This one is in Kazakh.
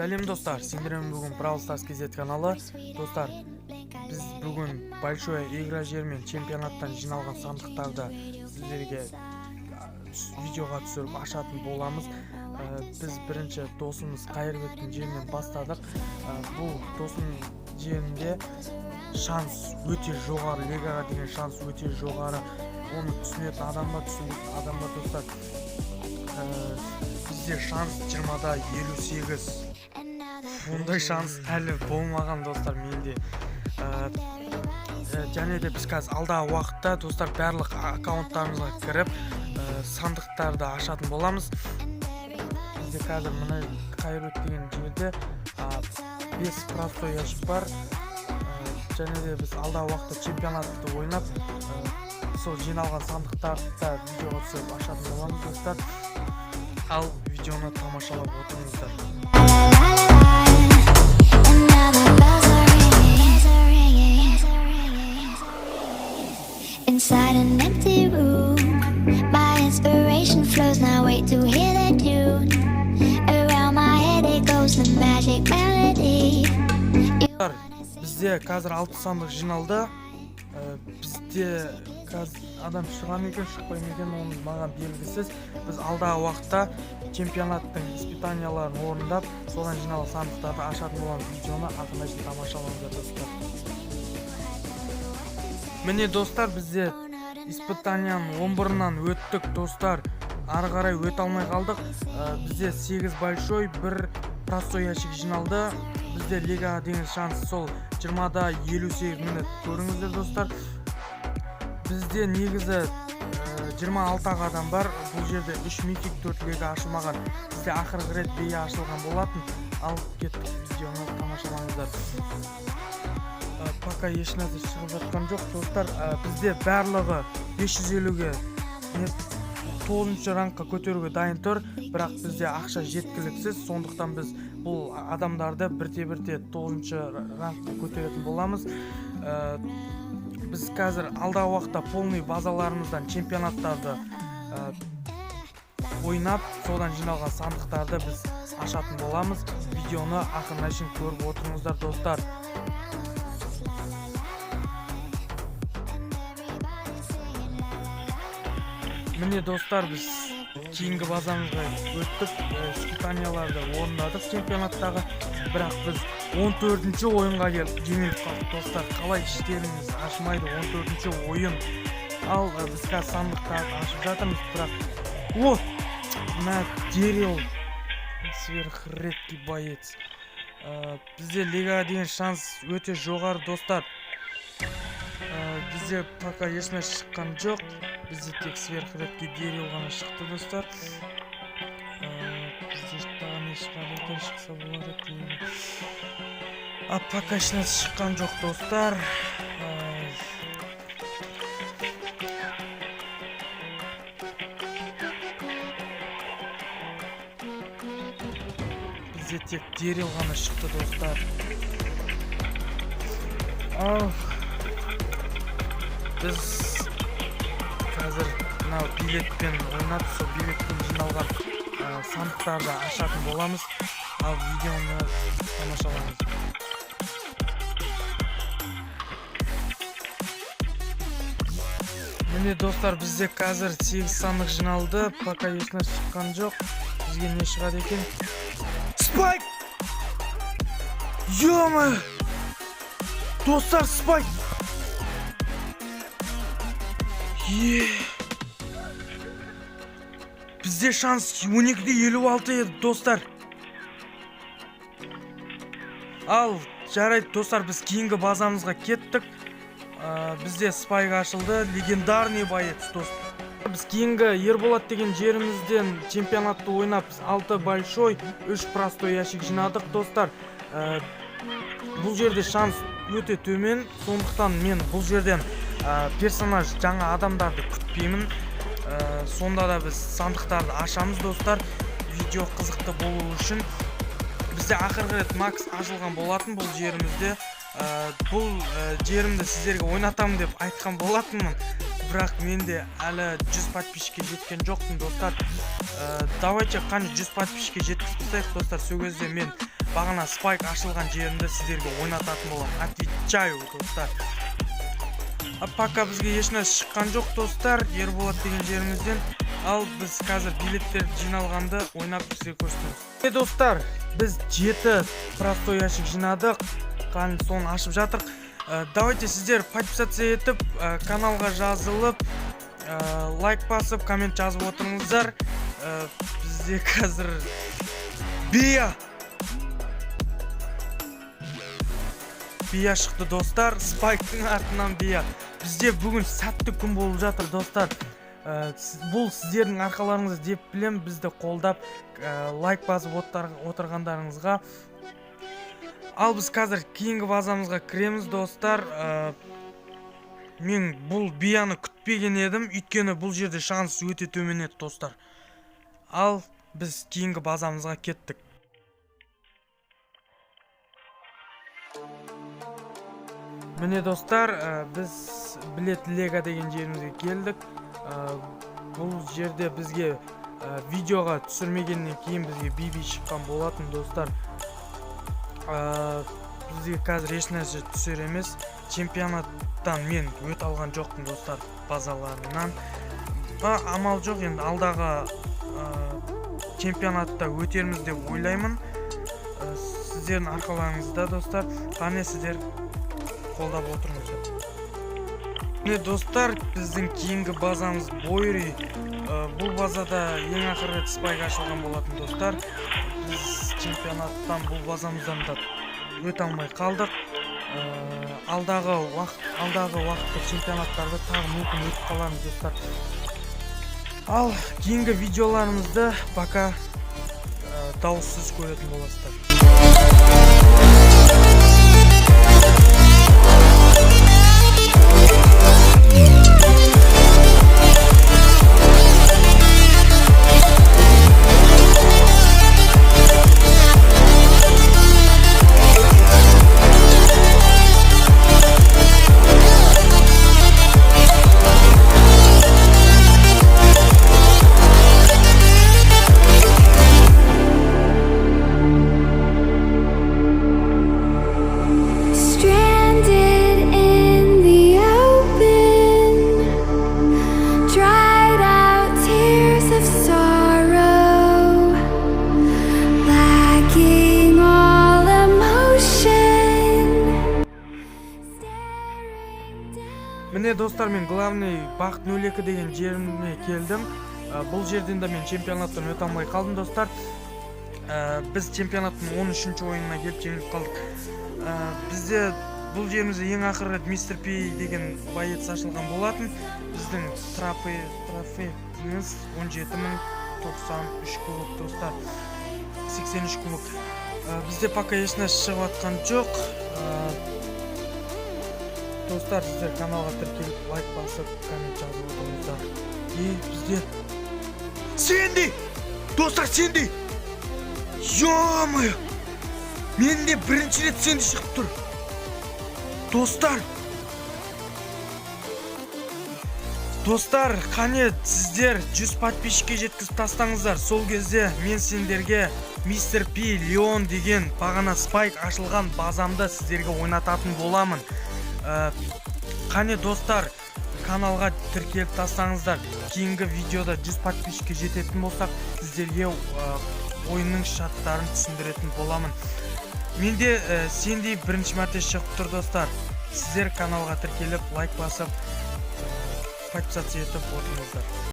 Сәлем достар, сендермен бүгін Brawl Stars KZ каналы. Достар, біз бүгін большой игра жермен чемпионаттан жиналған сандықтарды сіздерге видеоға түсіріп ашатын боламыз. Біз бірінші досымыз Қайырбектің жерінен бастадық. Бұл досым жерінде шанс өте жоғары, лигаға деген шанс өте жоғары. Оны түсінетін адамға түсінетін адамға достар, бізде шанс 20-да 58. Ондай шанс әлі болмаған достар менде. Және де біз қазір алдағы уақытта достар барлық аккаунттарымызға кіріп сандықтарды ашатын боламыз. Бізде қазір мына Қайырбек деген жерде 5 простой ящик бар. Және де біз алдағы уақытта чемпионатты ойнап сол жиналған сандықтарды видеоға түсіріп ашатын боламыз достар. Ал видеоны тамашалап отырыңыздар. Inside an empty room, my inspiration flows now. Wait to hear the tune. Around my head it goes the magic melody. Бізде қазір 6 сандық жиналды. Бізде қазір адам шыған екен, шықпай екен, оны маған белгісіз. Біз алдағы уақытта чемпионаттың испытанияларын орындап, содан жиналған сандықтарды ашатын боламыз. Видеоны ақырындап тамашалаңыздар достар. Міне достар, бізде испытанияның 11-нан өттік достар. Ары қарай өте алмай қалдық. Бізде 8 большой, 1 простой ящик жиналды. Бізде лигаға деген шанс сол 20-да 58 минут. Көріңіздер достар. Бізде негізі 26 адам бар. Бұл жерде 3 мифик 4 лига ашылмаған. Бізде ақырғы рет бейі ашылған болатын. Алып кеттік, видеоны тамашалаңыздар. Пока ешнәрсе шығып жатқан жоқ достар. Бізде барлығы 550-ге 9-шы рангқа көтеруге дайын тұр, бірақ бізде ақша жеткіліксіз. Сондықтан біз бұл адамдарды бірте-бірте 9-шы рангқа көтеретін боламыз. Біз қазір алдағы уақытта полный базаларымыздан чемпионаттарды ойнап, содан жиналған сандықтарды біз ашатын боламыз. Видеоны ақырына шейін көріп отырыңыздар достар. Міне достар, біз кейінгі базамызға өттік, испытанияларды орындадық чемпионаттағы, бірақ біз 14-ші ойынға келіп жеңіліп қалдық достар. Қалай іштеріңіз ашмайды 14-ші ойын. Ал біз қазір сандықтарды ашып жатырмыз, бірақ мына Дэрил сверхредкий боец. Бізде лигаға деген шанс өте жоғары достар. Бізде пока ешнәрсе шыққан жоқ. Бізде тек сверхредкий Дэрил ғана шықты достар. Бізде тағы не шығады екен, шықса болады екен. Пока ешнәрсе шыққан жоқ достар. Бізде тек Дэрил ғана шықты достар. Біз қазір мынау билетпен ойнап, сол билетпен жиналған сандықтарды ашатын боламыз. Ал видеоны тамашалаңыз. Міне достар, бізде қазір 8 сандық жиналды, пока ешнәрсе шыққан жоқ. Бізге не шығады екен? Спайк! Ё-моё! Достар, спайк! Бізде шанс 12-де 56 еді достар. Ал жарайды достар, біз кейінгі базамызға кеттік. Бізде спайк ашылды, легендарный боец достар. Біз кейінгі Ерболат деген жерімізден чемпионатты ойнап, 6 большой, 3 простой ящик жинадық достар. Бұл жерде шанс өте төмен, сондықтан мен бұл жерден персонаж жаңа адамдарды күтпеймін. Сонда да біз сандықтарды ашамыз достар. Видео қызықты болу үшін. Бізде ақырғы рет макс ашылған болатын бұл жерімізде. Бұл жерімді сіздерге ойнатамын деп айтқан болатынмын. Бірақ менде әлі 100 подписчикке жеткен жоқпын достар. Давайте қане 100 подписчикке жеткізіп тастайық достар. Сол кезде мен бағана спайк ашылған жерінде сіздерге ойнататын боламын. Отвечаю, достар. Пока бізге ешнәрсе шыққан жоқ, достар, Ерболат деген жерімізден. Ал біз қазір билеттер жиналғанды ойнап сіздерге көрсетеміз. Достар, біз 7 простой ящик жинадық. Қаны соны ашып жатырық. Давайте сіздер подписаться етіп, каналға жазылып, лайк басып, коммент жазып отырыңыздар. Бізде қазір бия шықты, достар. Спайктың артынан бия. Бізде бүгін сәтті күн болып жатыр, достар. Бұл сіздердің арқаларыңыз деп білем, бізді қолдап лайк басып отырғандарыңызға. Ал біз қазір кейінгі базамызға кіреміз, достар. Мен бұл бияны күтпеген едім, өйткені бұл жерде шанс өте төмен еді, достар. Ал біз кейінгі базамызға кеттік. Міне, достар, біз билет лего деген жерімізге келдік. Бұл жерде бізге видеоға түсірмегеннен кейін бізге биби шыққан болатын, достар. Бізге қазір ешнәрсе түсер емес. Чемпионаттан мен өт алған жоқпын, достар, базаларынан. Амал жоқ, енді алдағы чемпионатта өтерміз деп ойлаймын. Сіздердің арқаларыңызда, достар. Қане сіздер қолдап отырыңыздар. Міне, достар, біздің кейінгі базамыз Бойри. Бұл базада ең ақыры рет спайк ашылған болатын, достар. Біз чемпионаттан бұл базамыздан да өте алмай қалдық. Алдағы уақытта чемпионаттарды тағы мүмкін өтіп қаламыз, достар. Ал кейінгі видеоларымызды пока дауыссыз көретін боласыздар. Міне, достар, мен главный бақыт 02 деген жеріме келдім. Бұл жерден де мен чемпионаттан өте алмай қалдым, достар. Біз чемпионаттың 13-ші ойынына келіп жеңіліп қалдық. Бізде бұл жерімізде ең ақыры Мистер Пи деген боец ашылған болатын. Біздің трофейіміз 17.093 кубок, достар. 83 кубок. Бізде пока ешнәрсе шығып атқан жоқ. Достар, сіздер каналға тіркеліп, лайк басып, коммент жазып отырыңыздар. Бізде Сенди! Достар, Сенди! Ё-моё! Менде бірінші рет Сенди шығып тұр. Достар, қане сіздер 100 подписчикке жеткізіп тастаңыздар. Сол кезде мен сендерге Мистер Пи Леон деген бағана спайк ашылған базамды сіздерге ойнататын боламын. Қане, достар, каналға тіркеліп тастаңыздар. Кейінгі видеода 100 подписчикке жететін болсақ, сіздерге ойынның шарттарын түсіндіретін боламын. Менде Сенди бірінші мәрте шығып тұр, достар. Сіздер каналға тіркеліп, лайк басып, подписаться етіп отырыңыздар.